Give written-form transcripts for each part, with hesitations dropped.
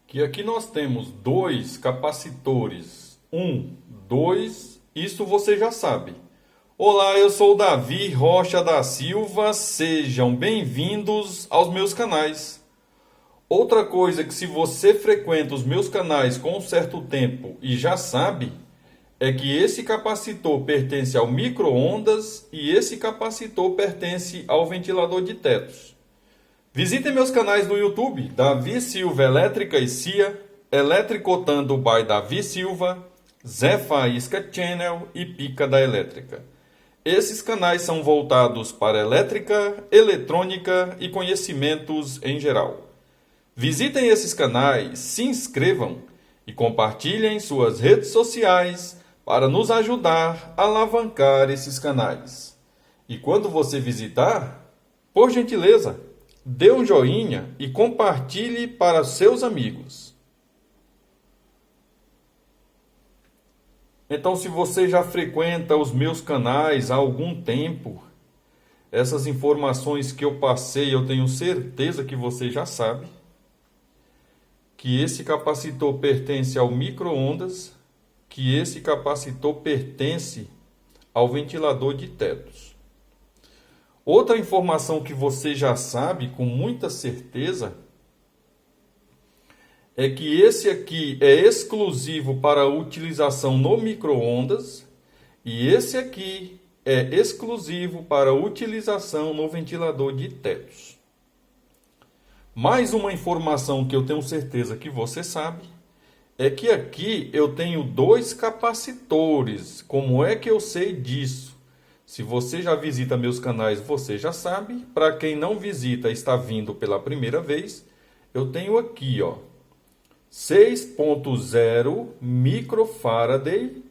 Que aqui nós temos dois capacitores. Um, dois, isso você já sabe. Olá, eu sou o Davi Rocha da Silva, sejam bem-vindos aos meus canais. Outra coisa que se você frequenta os meus canais com um certo tempo e já sabe, é que esse capacitor pertence ao micro-ondas e esse capacitor pertence ao ventilador de tetos. Visitem meus canais do YouTube, Davi Silva Elétrica e CIA, Eletricotando by Davi Silva, Zé Faísca Channel e Pica da Elétrica. Esses canais são voltados para elétrica, eletrônica e conhecimentos em geral. Visitem esses canais, se inscrevam e compartilhem suas redes sociais para nos ajudar a alavancar esses canais. E quando você visitar, por gentileza, dê um joinha e compartilhe para seus amigos. Então, se você já frequenta os meus canais há algum tempo, essas informações que eu passei, eu tenho certeza que você já sabe. Que esse capacitor pertence ao micro-ondas, que esse capacitor pertence ao ventilador de tetos. Outra informação que você já sabe com muita certeza é que esse aqui é exclusivo para a utilização no micro-ondas e esse aqui é exclusivo para a utilização no ventilador de tetos. Mais uma informação que eu tenho certeza que você sabe é que aqui eu tenho dois capacitores. Como é que eu sei disso? Se você já visita meus canais, você já sabe. Para quem não visita, está vindo pela primeira vez, eu tenho aqui, ó, 6.0 microfaraday,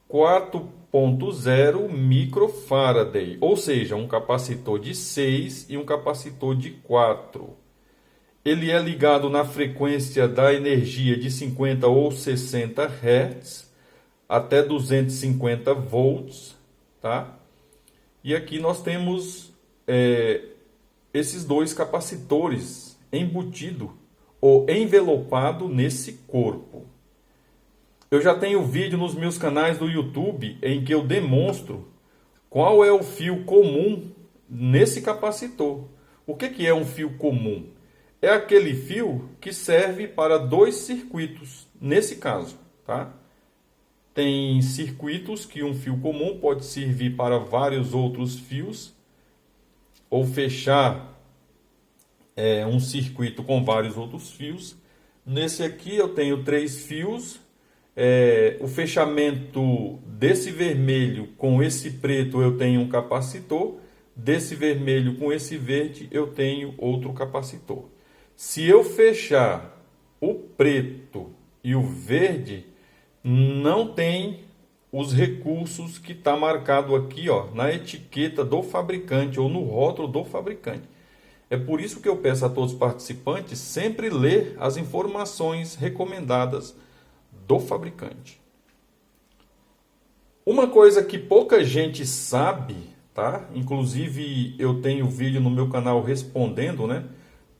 4.0 microfaraday, ou seja, um capacitor de 6 e um capacitor de 4. Ele é ligado na frequência da energia de 50 ou 60 Hz até 250 volts, tá? E aqui nós temos esses dois capacitores embutido ou envelopado nesse corpo. Eu já tenho vídeo nos meus canais do YouTube em que eu demonstro qual é o fio comum nesse capacitor. O que é um fio comum? É aquele fio que serve para dois circuitos, nesse caso, tá? Tem circuitos que um fio comum pode servir para vários outros fios, ou fechar um circuito com vários outros fios. Nesse aqui eu tenho 3 fios, o fechamento desse vermelho com esse preto eu tenho um capacitor, desse vermelho com esse verde eu tenho outro capacitor. Se eu fechar o preto e o verde, não tem os recursos que está marcado aqui, ó, na etiqueta do fabricante ou no rótulo do fabricante. É por isso que eu peço a todos os participantes sempre ler as informações recomendadas do fabricante. Uma coisa que pouca gente sabe, tá? Inclusive eu tenho vídeo no meu canal respondendo, né?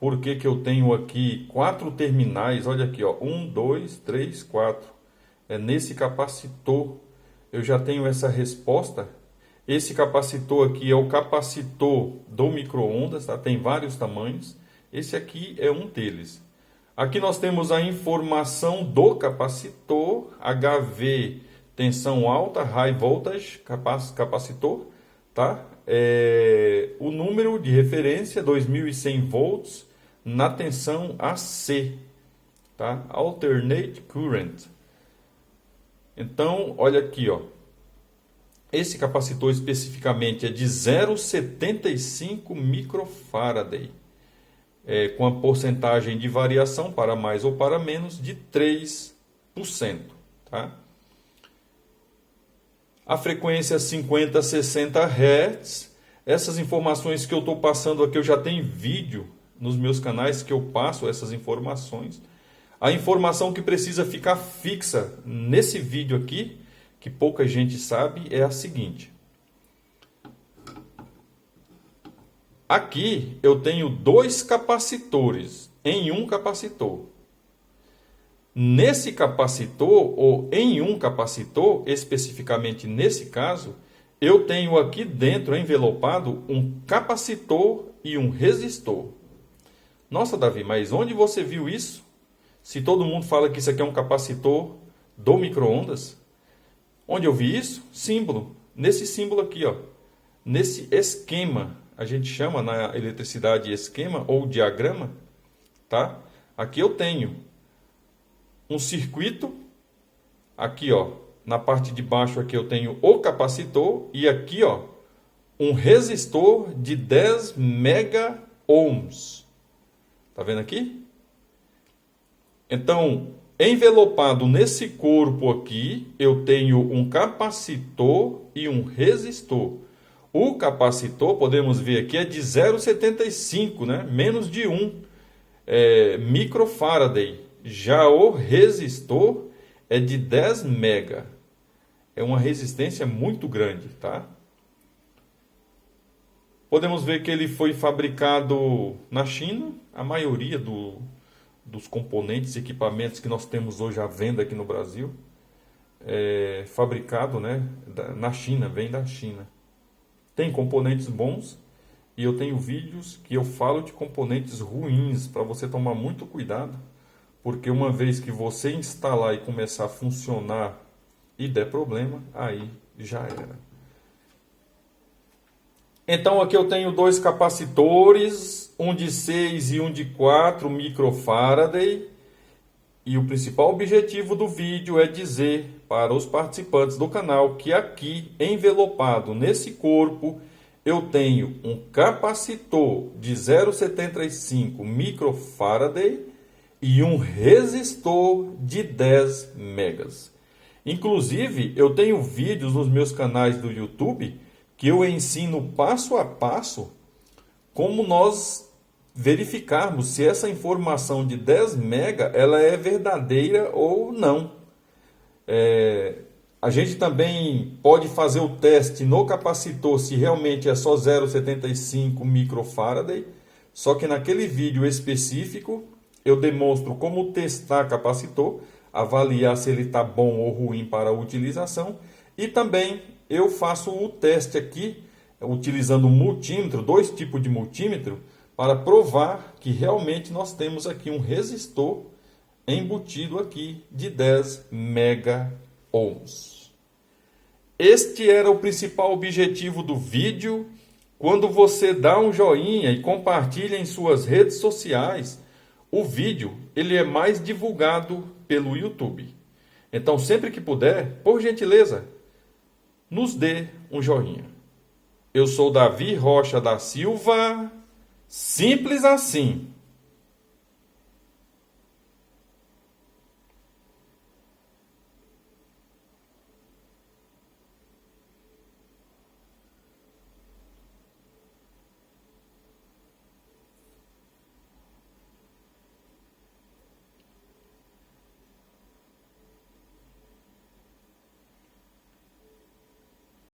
Por que eu tenho aqui 4 terminais? Olha aqui, ó, 1, 2, 3, 4. Nesse capacitor eu já tenho essa resposta. Esse capacitor aqui é o capacitor do micro-ondas, tá? Tem vários tamanhos. Esse aqui é um deles. Aqui nós temos a informação do capacitor, HV, tensão alta, high voltage, capacitor, tá? O número de referência, 2100 volts, na tensão AC, tá? Alternate current. Então, olha aqui, ó. Esse capacitor especificamente é de 0,75 microfaraday, com a porcentagem de variação para mais ou para menos de 3%, tá? A frequência 50 a 60 Hz. Essas informações que eu estou passando aqui, eu já tenho vídeo nos meus canais que eu passo essas informações. A informação que precisa ficar fixa nesse vídeo aqui, que pouca gente sabe, é a seguinte. Aqui eu tenho 2 capacitores em um capacitor. Nesse capacitor, ou em um capacitor, especificamente nesse caso, eu tenho aqui dentro, envelopado, um capacitor e um resistor. Nossa, Davi, mas onde você viu isso? Se todo mundo fala que isso aqui é um capacitor do micro-ondas. Onde eu vi isso? Símbolo. Nesse símbolo aqui, ó. Nesse esquema. A gente chama na eletricidade esquema ou diagrama. Tá? Aqui eu tenho um circuito. Aqui, ó. Na parte de baixo aqui eu tenho o capacitor. E aqui, ó. Um resistor de 10 mega ohms. Tá vendo aqui? Então, envelopado nesse corpo aqui, eu tenho um capacitor e um resistor. O capacitor, podemos ver aqui, é de 0,75, né? Menos de 1 microfaraday. Já o resistor é de 10 mega. É uma resistência muito grande, tá? Podemos ver que ele foi fabricado na China. A maioria dos componentes e equipamentos que nós temos hoje à venda aqui no Brasil é fabricado, né, na China, vem da China. Tem componentes bons e eu tenho vídeos que eu falo de componentes ruins para você tomar muito cuidado, porque uma vez que você instalar e começar a funcionar e der problema, aí já era. Então aqui eu tenho dois capacitores, um de 6 e um de 4 microfaraday. E o principal objetivo do vídeo é dizer para os participantes do canal que aqui, envelopado nesse corpo, eu tenho um capacitor de 0,75 microfaraday e um resistor de 10 megas. Inclusive, eu tenho vídeos nos meus canais do YouTube que eu ensino passo a passo como nós verificarmos se essa informação de 10 mega ela é verdadeira ou não. A gente também pode fazer o teste no capacitor se realmente é só 0,75 microfaraday, só que naquele vídeo específico eu demonstro como testar capacitor, avaliar se ele está bom ou ruim para a utilização, e também eu faço o teste aqui, utilizando um multímetro, dois tipos de multímetro, para provar que realmente nós temos aqui um resistor embutido aqui de 10 mega ohms. Este era o principal objetivo do vídeo. Quando você dá um joinha e compartilha em suas redes sociais, o vídeo ele é mais divulgado pelo YouTube. Então, sempre que puder, por gentileza, nos dê um joinha. Eu sou Davi Rocha da Silva, simples assim.